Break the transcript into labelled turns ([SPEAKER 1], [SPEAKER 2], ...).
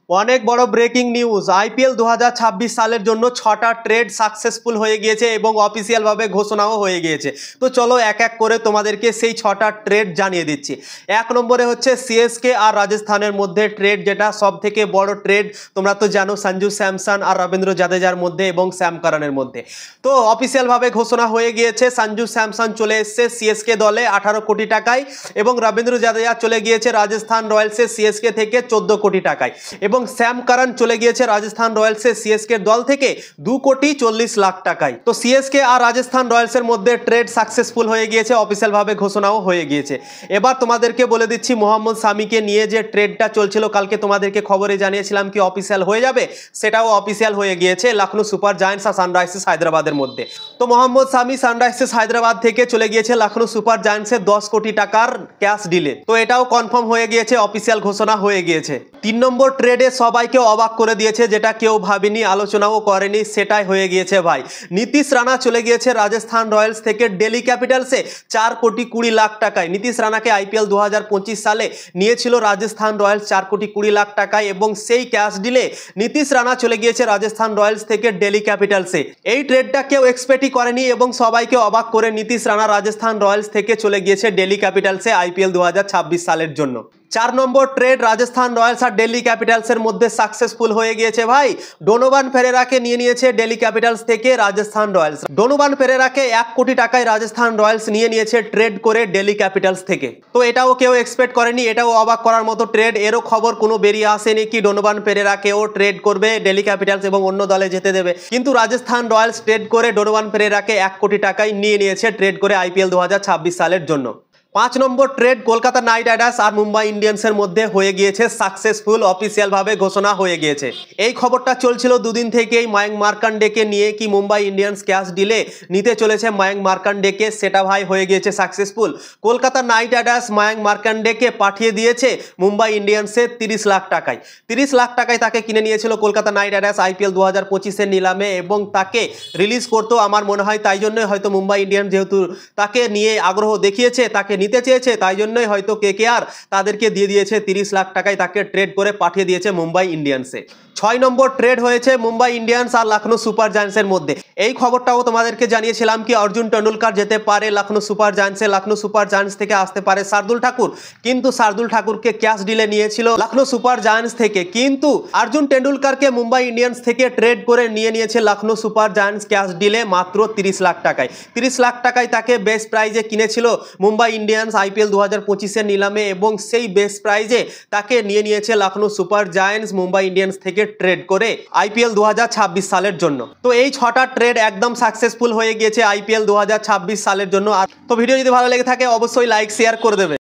[SPEAKER 1] অনেক বড় breaking news. IPL 2026 সালের জন্য 6টা ট্রেড সাকসেসফুল হয়ে গিয়েছে এবং অফিসিয়ালভাবে ঘোষণাও হয়ে গিয়েছে। তো চলো এক এক করে তোমাদেরকে সেই 6টা ট্রেড জানিয়ে দিচ্ছি। 1 নম্বরে হচ্ছে সিএসকে আর রাজস্থানের মধ্যে ট্রেড, যেটা সব থেকে বড় ট্রেড। তোমরা তো জানো সঞ্জু স্যামসন আর রবীন্দ্র জাদেজার মধ্যে এবং স্যাম কারানের মধ্যে। তো অফিসিয়ালভাবে ঘোষণা হয়ে গিয়েছে, সঞ্জু স্যামসন চলে এসছে সিএসকে দলে 18 কোটি টাকায় এবং রবীন্দ্র জাদেজা চলে গিয়েছে রাজস্থান রয়্যালসে সিএসকে থেকে 14 কোটি টাকায় এবং স্যাম কারান চলে গিয়েছে রাজস্থান রয়্যালসে সিএসকে দল থেকে 2 কোটি 40 লাখ টাকায়। তো সিএসকে আর রাজস্থান রয়্যালসের মধ্যে ট্রেড সাকসেসফুল হয়ে গিয়েছে, অফিসিয়ালভাবে ঘোষণাও হয়ে গিয়েছে। এবার তোমাদেরকে বলে দিচ্ছি মোহাম্মদ শামিকে নিয়ে যে ট্রেডটা চলছিল, কালকে তোমাদেরকে খবরে জানিয়েছিলাম কি অফিসিয়াল হয়ে যাবে, সেটাও অফিসিয়াল হয়ে গিয়েছে লখনউ সুপার জায়ান্টস আর সানরাইজার্স হায়দ্রাবাদের মধ্যে। তো মোহাম্মদ শামি সানরাইজার্স হায়দ্রাবাদ থেকে চলে গিয়েছে লখনউ সুপার জায়ান্টসে 10 কোটি টাকার ক্যাশ ডিলে। তো এটাও কনফার্ম হয়ে গিয়েছে, অফিসিয়াল ঘোষণা হয়ে গিয়েছে। 3 নম্বর ট্রেডে সবাইকে অবাক করে দিয়েছে, যেটা কেউ ভাবেনি, আলোচনাও করেনি, সেটাই হয়ে গিয়েছে ভাই। নীতিশ রানা চলে গিয়েছে রাজস্থান রয়্যালস থেকে দিল্লি ক্যাপিটালসে 4 কোটি 20 লাখ টাকায়। নীতিশ রানাকে আইপিএল 2025 সালে নিয়েছিল রাজস্থান রয়্যালস 4 কোটি 20 লাখ টাকায় এবং সেই ক্যাশ ডিলে নীতিশ রানা চলে গিয়েছে রাজস্থান রয়্যালস থেকে দিল্লি ক্যাপিটালসে। এই ট্রেডটা কেউ এক্সপেক্টই করেনি এবং সবাইকে অবাক করে নীতিশ রানা রাজস্থান রয়্যালস থেকে চলে গিয়েছে দিল্লি ক্যাপিটালসে আইপিএল 2026 সালের জন্য। 4 নম্বর ট্রেড রাজস্থান রয়্যালস আর দিল্লি ক্যাপিটালসের মধ্যে সাকসেসফুল হয়ে গিয়েছে ভাই। ডোনোভান ফেরেরাকে নিয়ে নিয়েছে দিল্লি ক্যাপিটালস থেকে রাজস্থান রয়্যালস। ডোনোভান ফেরেরাকে 1 কোটি টাকায় রাজস্থান রয়্যালস নিয়ে নিয়েছে ট্রেড করে দিল্লি ক্যাপিটালস থেকে। তো এটাও কেউ এক্সপেক্ট করেনি, এটাও অবাক করার মতো ট্রেড। এরও খবর কোনো বেরিয়ে আসেনি কি ডোনোভান ফেরেরাকেও ট্রেড করবে দিল্লি ক্যাপিটালস এবং অন্য দলে যেতে দেবে, কিন্তু রাজস্থান রয়্যালস ট্রেড করে ডোনোভান ফেরেরাকে 1 কোটি টাকায় নিয়ে নিয়েছে ট্রেড করে আইপিএল 2026 সালের জন্য। 5 নম্বর ট্রেড কলকাতা নাইট রাইডার্স আর মুম্বাই ইন্ডিয়ান্সের মধ্যে হয়ে গিয়েছে সাকসেসফুল, অফিসিয়ালভাবে ঘোষণা হয়ে গিয়েছে। এই খবরটা চলছিল দুদিন থেকেই মায়াঙ্ক মার্কান্ডেকে নিয়ে কি মুম্বাই ইন্ডিয়ান্স ক্যাশ ডিলে নিতে চলেছে মায়াঙ্ক মার্কান্ডেকে, সেটা ভাই হয়ে গিয়েছে successful. Kolkata Knight Riders Mayank মার্কান্ডেকে পাঠিয়ে দিয়েছে মুম্বাই ইন্ডিয়ান্সে 30 লাখ টাকায়। 30 লাখ টাকায় তাকে কিনে নিয়েছিল কলকাতা নাইট রাইডার্স আইপিএল 2025-এর নিলামে এবং তাকে রিলিজ করতো আমার মনে হয়, তাই জন্যই হয়তো মুম্বাই ইন্ডিয়ান্স যেহেতু তাকে নিয়ে আগ্রহ দেখিয়েছে, তাকে নিতে চেয়েছে, তাই জন্যই হয়তো কেকেআর তাদেরকে দিয়ে দিয়েছে 30 লাখ টাকায়, তাকে ট্রেড করে পাঠিয়ে দিয়েছে মুম্বাই ইন্ডিয়ান্সে। 6 নম্বর ট্রেড হয়েছে মুম্বাই ইন্ডিয়ান্স আর লখনউ সুপার জায়ান্টসের মধ্যে। এই খবরটাও তোমাদেরকে জানিয়েছিলাম কি অর্জুন টেন্ডুলকার যেতে পারে লখনউ সুপার জায়ান্টসে, লখনউ সুপার জায়ান্টস থেকে আসতে পারে শার্দুল ঠাকুর, কিন্তু শার্দুল ঠাকুরকে ক্যাশ ডিলে নিয়েছিল লখনউ সুপার জায়ান্টস থেকে, কিন্তু অর্জুন টেন্ডুলকারকে মুম্বাই ইন্ডিয়ান্স থেকে ট্রেড করে নিয়ে নিয়েছে Lucknow Super giants cash delay মাত্র 30 লাখ টাকায়। 30 লাখ টাকায় তাকে বেস্ট প্রাইজে কিনেছিল মুম্বাই ইন্ডিয়ান্স আইপিএল 2025-এর নিলামে এবং সেই বেস্ট প্রাইজে তাকে নিয়ে নিয়েছে Lucknow Super giants Mumbai Indians থেকে ট্রেড করে আইপিএল 2026 সালের জন্য। তো এই 6টা ট্রেড একদম সাকসেসফুল হয়ে গিয়েছে আইপিএল 2026 সালের জন্য। আর তো ভিডিও যদি ভালো লেগে থাকে অবশ্যই লাইক শেয়ার করে দেবে।